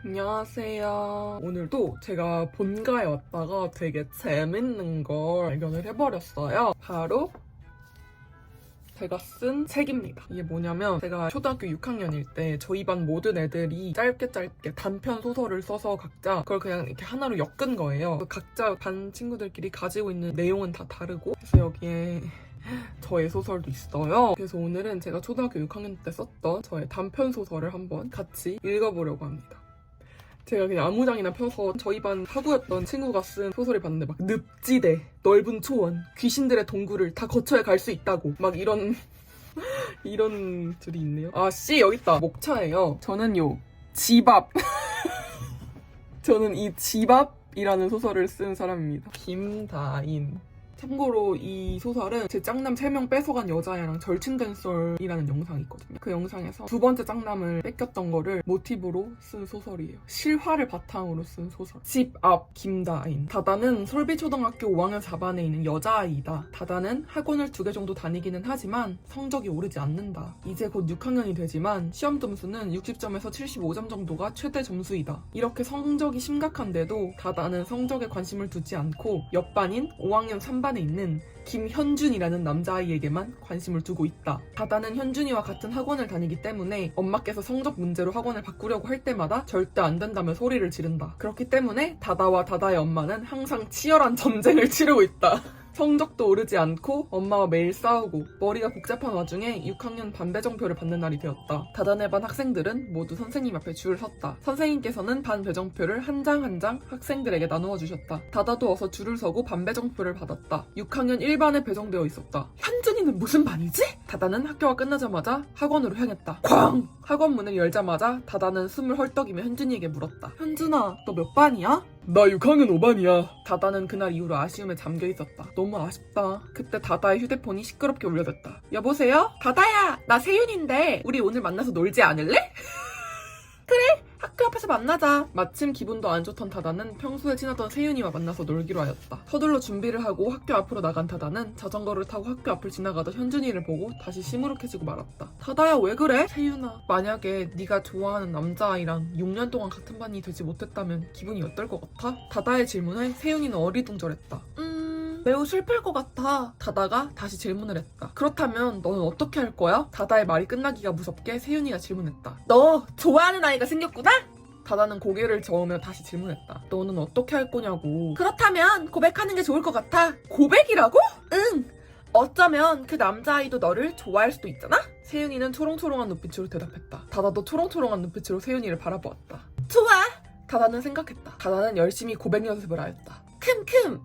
안녕하세요. 오늘도 제가 본가에 왔다가 되게 재밌는 걸 발견을 해버렸어요. 바로 제가 쓴 책입니다. 이게 뭐냐면 제가 초등학교 6학년일 때 저희 반 모든 애들이 짧게 단편 소설을 써서 각자 그걸 그냥 이렇게 하나로 엮은 거예요. 각자 반 친구들끼리 가지고 있는 내용은 다 다르고 그래서 여기에 저의 소설도 있어요. 그래서 오늘은 제가 초등학교 6학년 때 썼던 저의 단편 소설을 한번 같이 읽어보려고 합니다. 제가 그냥 아무장이나 펴서 저희 반 하구였던 친구가 쓴 소설을 봤는데 막 늪지대, 넓은 초원, 귀신들의 동굴을 다 거쳐야 갈 수 있다고 막 이런 줄이 있네요. 아 씨 여기 있다. 목차예요. 저는요 집 앞 저는 이 집 앞이라는 소설을 쓴 사람입니다. 김다인. 참고로 이 소설은 제 짝남 3명 뺏어간 여자애랑 절친된 썰이라는 영상이 있거든요. 그 영상에서 두 번째 짝남을 뺏겼던 거를 모티브로 쓴 소설이에요. 실화를 바탕으로 쓴 소설. 집 앞 김다인. 다다는 솔비초등학교 5학년 4반에 있는 여자아이다. 다다는 학원을 2개 정도 다니기는 하지만 성적이 오르지 않는다. 이제 곧 6학년이 되지만 시험 점수는 60점에서 75점 정도가 최대 점수이다. 이렇게 성적이 심각한데도 다다는 성적에 관심을 두지 않고 옆반인 5학년 3반에 있는 김현준이라는 남자아이에게만 관심을 두고 있다. 다다는 현준이와 같은 학원을 다니기 때문에 엄마께서 성적 문제로 학원을 바꾸려고 할 때마다 절대 안 된다며 소리를 지른다. 그렇기 때문에 다다와 다다의 엄마는 항상 치열한 전쟁을 치르고 있다. 성적도 오르지 않고 엄마와 매일 싸우고 머리가 복잡한 와중에 6학년 반 배정표를 받는 날이 되었다. 다다네 반 학생들은 모두 선생님 앞에 줄을 섰다. 선생님께서는 반 배정표를 한 장 한 장 학생들에게 나누어 주셨다. 다다도 어서 줄을 서고 반 배정표를 받았다. 6학년 1반에 배정되어 있었다. 현준이는 무슨 반이지? 다다는 학교가 끝나자마자 학원으로 향했다. 쾅! 학원 문을 열자마자 다다는 숨을 헐떡이며 현준이에게 물었다. 현준아, 너 몇 반이야? 나 6학년 5반이야. 다다는 그날 이후로 아쉬움에 잠겨 있었다. 너무 아쉽다. 그때 다다의 휴대폰이 시끄럽게 울려댔다. 여보세요? 다다야, 나 세윤인데 우리 오늘 만나서 놀지 않을래? 그래, 학교 앞에서 만나자. 마침 기분도 안 좋던 다다는 평소에 친하던 세윤이와 만나서 놀기로 하였다. 서둘러 준비를 하고 학교 앞으로 나간 다다는 자전거를 타고 학교 앞을 지나가던 현준이를 보고 다시 시무룩해지고 말았다. 다다야, 왜 그래? 세윤아, 만약에 네가 좋아하는 남자아이랑 6년 동안 같은 반이 되지 못했다면 기분이 어떨 것 같아? 다다의 질문에 세윤이는 어리둥절했다. 매우 슬플 것 같아. 다다가 다시 질문을 했다. 그렇다면 너는 어떻게 할 거야? 다다의 말이 끝나기가 무섭게 세윤이가 질문했다. 너 좋아하는 아이가 생겼구나? 다다는 고개를 저으며 다시 질문했다. 너는 어떻게 할 거냐고. 그렇다면 고백하는 게 좋을 것 같아. 고백이라고? 응. 어쩌면 그 남자아이도 너를 좋아할 수도 있잖아? 세윤이는 초롱초롱한 눈빛으로 대답했다. 다다도 초롱초롱한 눈빛으로 세윤이를 바라보았다. 좋아. 다다는 생각했다. 다다는 열심히 고백 연습을 하였다. 큼큼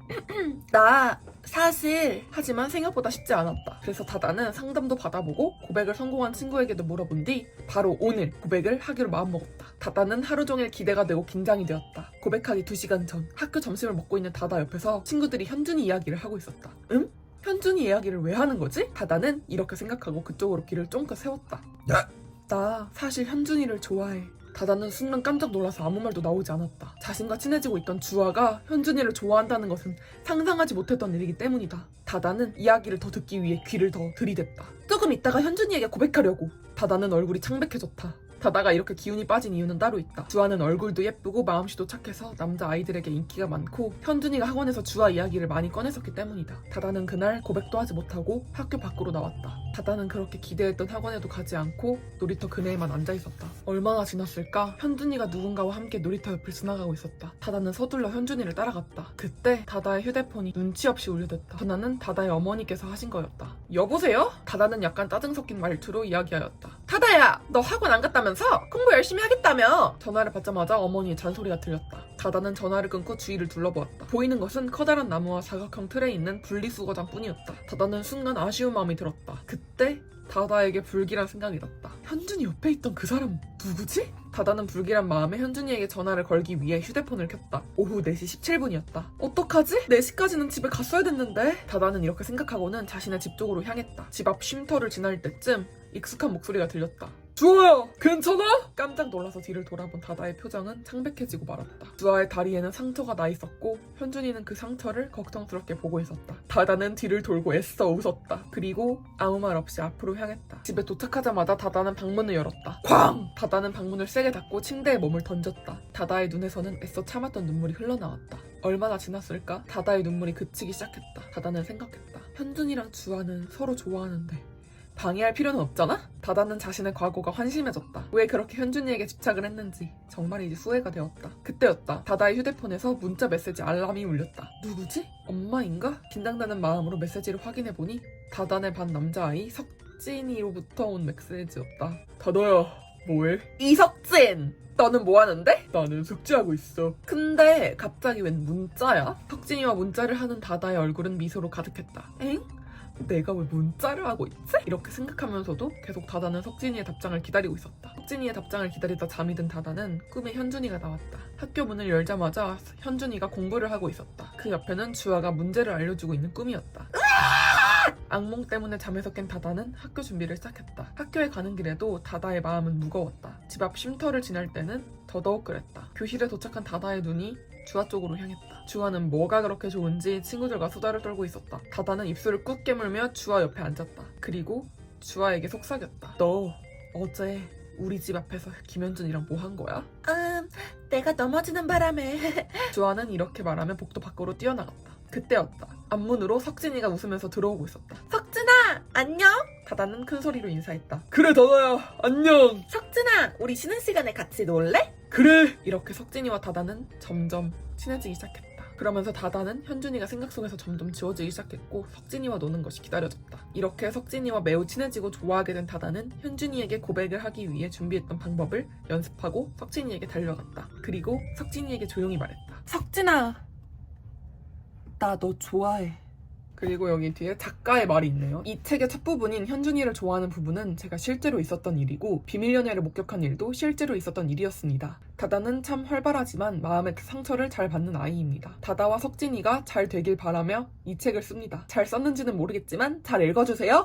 나 사실 하지만 생각보다 쉽지 않았다. 그래서 다다는 상담도 받아보고 고백을 성공한 친구에게도 물어본 뒤 바로 오늘 고백을 하기로 마음먹었다. 다다는 하루 종일 기대가 되고 긴장이 되었다. 고백하기 2시간 전 학교 점심을 먹고 있는 다다 옆에서 친구들이 현준이 이야기를 하고 있었다. 응? 현준이 이야기를 왜 하는 거지? 다다는 이렇게 생각하고 그쪽으로 귀를 쫑긋 세웠다. 나 사실 현준이를 좋아해. 다다는 순간 깜짝 놀라서 아무 말도 나오지 않았다. 자신과 친해지고 있던 주아가 현준이를 좋아한다는 것은 상상하지 못했던 일이기 때문이다. 다다는 이야기를 더 듣기 위해 귀를 더 들이댔다. 조금 있다가 현준이에게 고백하려고. 다다는 얼굴이 창백해졌다. 다다가 이렇게 기운이 빠진 이유는 따로 있다. 주아는 얼굴도 예쁘고 마음씨도 착해서 남자아이들에게 인기가 많고 현준이가 학원에서 주아 이야기를 많이 꺼냈었기 때문이다. 다다는 그날 고백도 하지 못하고 학교 밖으로 나왔다. 다다는 그렇게 기대했던 학원에도 가지 않고 놀이터 그네에만 앉아있었다. 얼마나 지났을까? 현준이가 누군가와 함께 놀이터 옆을 지나가고 있었다. 다다는 서둘러 현준이를 따라갔다. 그때 다다의 휴대폰이 눈치 없이 울려댔다. 전화는 다다의 어머니께서 하신 거였다. 여보세요? 다다는 약간 짜증 섞인 말투로 이야기하였다. 다다야, 너 학원 안 갔다면서? 공부 열심히 하겠다며? 전화를 받자마자 어머니의 잔소리가 들렸다. 다다는 전화를 끊고 주위를 둘러보았다. 보이는 것은 커다란 나무와 사각형 틀에 있는 분리수거장 뿐이었다. 다다는 순간 아쉬운 마음이 들었다. 그때 다다에게 불길한 생각이 났다. 현준이 옆에 있던 그 사람 누구지? 다다는 불길한 마음에 현준이에게 전화를 걸기 위해 휴대폰을 켰다. 오후 4시 17분이었다. 어떡하지? 4시까지는 집에 갔어야 됐는데? 다다는 이렇게 생각하고는 자신의 집 쪽으로 향했다. 집 앞 쉼터를 지날 때쯤 익숙한 목소리가 들렸다. 주아야 괜찮아? 깜짝 놀라서 뒤를 돌아본 다다의 표정은 창백해지고 말았다. 주아의 다리에는 상처가 나 있었고 현준이는 그 상처를 걱정스럽게 보고 있었다. 다다는 뒤를 돌고 애써 웃었다. 그리고 아무 말 없이 앞으로 향했다. 집에 도착하자마자 다다는 방문을 열었다. 쾅! 다다는 방문을 세게 닫고 침대에 몸을 던졌다. 다다의 눈에서는 애써 참았던 눈물이 흘러나왔다. 얼마나 지났을까? 다다의 눈물이 그치기 시작했다. 다다는 생각했다. 현준이랑 주아는 서로 좋아하는데 방해할 필요는 없잖아? 다다는 자신의 과거가 환심해졌다. 왜 그렇게 현준이에게 집착을 했는지 정말이지 후회가 되었다. 그때였다. 다다의 휴대폰에서 문자 메시지 알람이 울렸다. 누구지? 엄마인가? 긴장되는 마음으로 메시지를 확인해보니 다다의 반 남자아이 석진이로부터 온 메시지였다. 다다야 뭐해? 이석진! 너는 뭐하는데? 나는 숙제하고 있어. 근데 갑자기 웬 문자야? 석진이와 문자를 하는 다다의 얼굴은 미소로 가득했다. 엥? 내가 왜 문자를 하고 있지? 이렇게 생각하면서도 계속 다다는 석진이의 답장을 기다리고 있었다. 석진이의 답장을 기다리다 잠이 든 다다는 꿈에 현준이가 나왔다. 학교 문을 열자마자 현준이가 공부를 하고 있었다. 그 옆에는 주아가 문제를 알려주고 있는 꿈이었다. 악몽 때문에 잠에서 깬 다다는 학교 준비를 시작했다. 학교에 가는 길에도 다다의 마음은 무거웠다. 집 앞 쉼터를 지날 때는 더더욱 그랬다. 교실에 도착한 다다의 눈이 주아 쪽으로 향했다. 주아는 뭐가 그렇게 좋은지 친구들과 수다를 떨고 있었다. 다다는 입술을 꾹 깨물며 주아 옆에 앉았다. 그리고 주아에게 속삭였다. 너 어제 우리 집 앞에서 김현준이랑 뭐 한 거야? 내가 넘어지는 바람에. 주아는 이렇게 말하며 복도 밖으로 뛰어나갔다. 그때였다. 앞문으로 석진이가 웃으면서 들어오고 있었다. 석진아 안녕? 다다는 큰 소리로 인사했다. 그래 다다야 안녕. 석진아 우리 쉬는 시간에 같이 놀래? 그래. 이렇게 석진이와 다다는 점점 친해지기 시작했다. 그러면서 다다는 현준이가 생각 속에서 점점 지워지기 시작했고 석진이와 노는 것이 기다려졌다. 이렇게 석진이와 매우 친해지고 좋아하게 된 다다는 현준이에게 고백을 하기 위해 준비했던 방법을 연습하고 석진이에게 달려갔다. 그리고 석진이에게 조용히 말했다. 석진아 나 너 좋아해. 그리고 여기 뒤에 작가의 말이 있네요. 이 책의 첫 부분인 현준이를 좋아하는 부분은 제가 실제로 있었던 일이고 비밀 연애를 목격한 일도 실제로 있었던 일이었습니다. 다다는 참 활발하지만 마음의 상처를 잘 받는 아이입니다. 다다와 석진이가 잘 되길 바라며 이 책을 씁니다. 잘 썼는지는 모르겠지만 잘 읽어주세요.